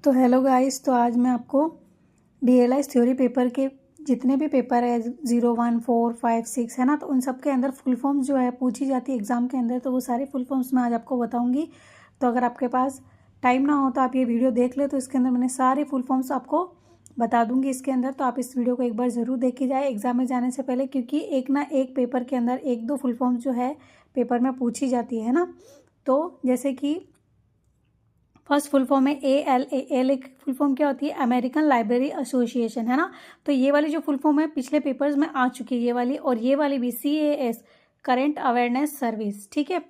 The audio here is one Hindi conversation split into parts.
तो हेलो गाइस, तो आज मैं आपको डीएलआईस थ्योरी पेपर के जितने भी पेपर है 0, 1, 4, 5, 6 है ना, तो उन सब के अंदर फुल फॉर्म्स जो है पूछी जाती है एग्ज़ाम के अंदर। तो वो सारे फुल फॉर्म्स मैं आज आपको बताऊंगी। तो अगर आपके पास टाइम ना हो तो आप ये वीडियो देख ले, तो इसके अंदर मैंने सारे फुल फॉर्म्स आपको बता दूंगी इसके अंदर। तो आप इस वीडियो को एक बार ज़रूर देखी जाए एग्ज़ाम में जाने से पहले, क्योंकि एक ना एक पेपर के अंदर 1-2 फुल फॉर्म्स जो है पेपर में पूछी जाती है ना। तो जैसे कि फर्स्ट फुल फॉर्म है ALA की फुल फॉर्म क्या होती है? अमेरिकन लाइब्रेरी एसोसिएशन, है ना। तो ये वाली जो फुल फॉर्म है पिछले पेपर्स में आ चुकी है ये वाली, और ये वाली भी CAS करेंट अवेयरनेस सर्विस, ठीक है।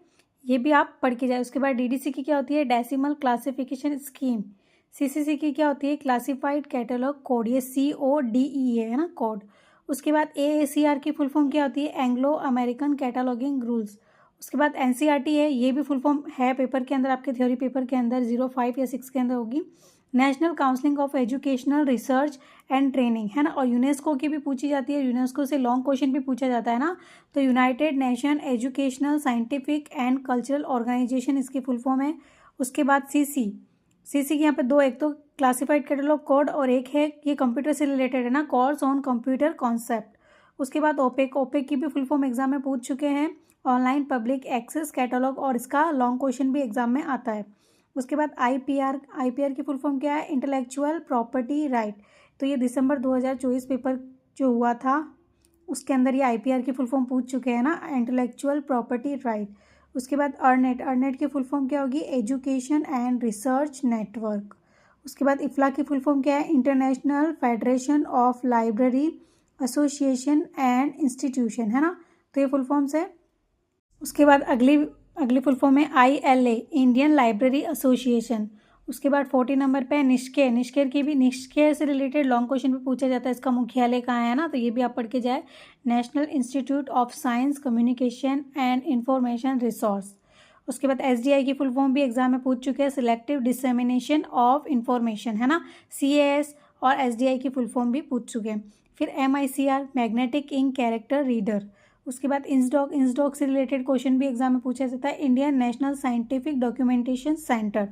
ये भी आप पढ़ के जाए। उसके बाद DDC की क्या होती है? Decimal classification scheme. CCC की क्या होती है? क्लासिफाइड कैटलॉग कोड, ये CODE है ना, कोड। उसके बाद AACR की फुल फॉर्म क्या होती है? Anglo American cataloguing rules. उसके बाद NCERT है, ये भी फुल फॉर्म है पेपर के अंदर, आपके थ्योरी पेपर के अंदर 0, 5 या 6 के अंदर होगी। National counselling of educational research and training, है ना। और यूनेस्को की भी पूछी जाती है, यूनेस्को से लॉन्ग क्वेश्चन भी पूछा जाता है ना। तो United Nation Educational Scientific and Cultural Organization इसकी फुल फॉर्म है। उसके बाद CC की यहाँ पे दो, एक तो क्लासिफाइड कैटलॉग कोड और एक है ये कंप्यूटर से रिलेटेड है ना, कोर्स ऑन कंप्यूटर कॉन्सेप्ट। उसके बाद ओपेक की भी फुल फॉर्म एग्जाम में पूछ चुके हैं, ऑनलाइन पब्लिक एक्सेस कैटलॉग, और इसका लॉन्ग क्वेश्चन भी एग्जाम में आता है। उसके बाद IPR की फुल फॉर्म क्या है? Intellectual property right. तो ये दिसंबर 2024 पेपर जो हुआ था उसके अंदर ये IPR की फुल फॉर्म पूछ चुके हैं ना, इंटेलेक्चुअल प्रॉपर्टी राइट। उसके बाद अर्नेट की फुल फॉर्म क्या होगी? Education and research network. उसके बाद IFLA की फुल फॉर्म क्या है? International federation of library association and institution, है ना। तो ये फुल फॉर्म्स है। उसके बाद अगली फुल फॉर्म है ILA, इंडियन लाइब्रेरी एसोसिएशन। उसके बाद 40 नंबर पे निष्क्रिय से रिलेटेड लॉन्ग क्वेश्चन भी पूछा जाता है, इसका मुख्यालय कहाँ है ना, तो ये भी आप पढ़ के जाए। National institute of science communication and information resource. उसके बाद SDI की फुल फॉर्म भी एग्जाम में पूछ चुके हैं, सिलेक्टिव डिसेमिनेशन ऑफ इंफॉर्मेशन, है ना। CAS और SDI की फुल फॉर्म भी पूछ चुके हैं। फिर MICR, magnetic ink character reader. उसके बाद इंसडॉक से रिलेटेड क्वेश्चन भी एग्जाम में पूछा जाता है, Indian national scientific documentation centre.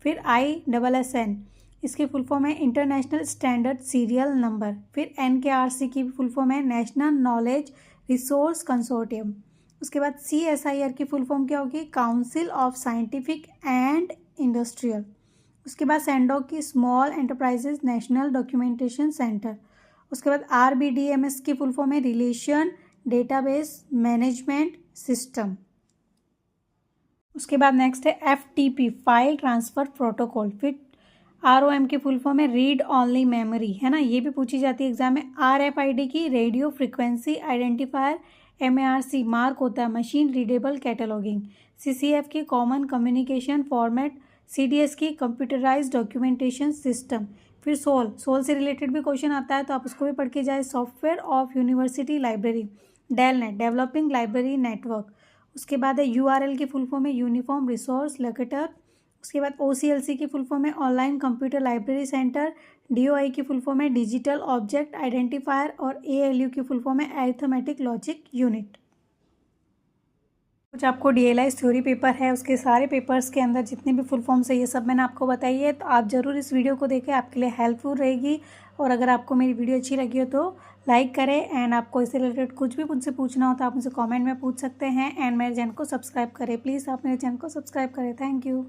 फिर ISSN, इसकी फुल फॉर्म है इंटरनेशनल स्टैंडर्ड सीरियल नंबर। फिर NKRC की फुल फॉर्म है नेशनल नॉलेज रिसोर्स कंसोर्टियम। उसके बाद CSIR की फुल फॉर्म क्या होगी? Council of scientific and industrial. उसके बाद सैंडॉक की small enterprises national documentation centre. उसके बाद RBDMS की फुल फॉर्म है रिलेशन डेटाबेस मैनेजमेंट सिस्टम। उसके बाद नेक्स्ट है FTP, फाइल ट्रांसफ़र प्रोटोकॉल। फिर ROM की फुल फॉर्म है रीड ऑनली मेमोरी, है ना, ये भी पूछी जाती है एग्जाम में। RFID की radio frequency identifier. MARC mark होता है मशीन रीडेबल कैटलॉगिंग। CCF की कॉमन कम्युनिकेशन फॉर्मेट। CDS की कंप्यूटराइज डॉक्यूमेंटेशन सिस्टम। फिर सोल से रिलेटेड भी क्वेश्चन आता है, तो आप उसको भी पढ़ के जाए। Software of university library. DELNET, developing library network. उसके बाद है URL की फुल फॉर्म है यूनिफॉर्म रिसोर्स लोकेटर। उसके बाद OCLC की फुल फॉर्म है online computer library centre. DOI की फुल फॉर्म है डिजिटल ऑब्जेक्ट आइडेंटिफायर, और ALU की फुल फॉर्म है अरिथमेटिक लॉजिक यूनिट। कुछ आपको DLIS थ्योरी पेपर है, उसके सारे पेपर्स के अंदर जितने भी फुल फॉर्म्स है ये सब मैंने आपको बताई है। तो आप ज़रूर इस वीडियो को देखें, आपके लिए हेल्पफुल रहेगी। और अगर आपको मेरी वीडियो अच्छी लगी हो तो लाइक करें, एंड आपको इससे रिलेटेड कुछ भी मुझसे पूछना हो तो आप मुझसे कमेंट में पूछ सकते हैं। एंड मेरे चैनल को सब्सक्राइब करें, प्लीज़ आप मेरे चैनल को सब्सक्राइब करें। Thank you.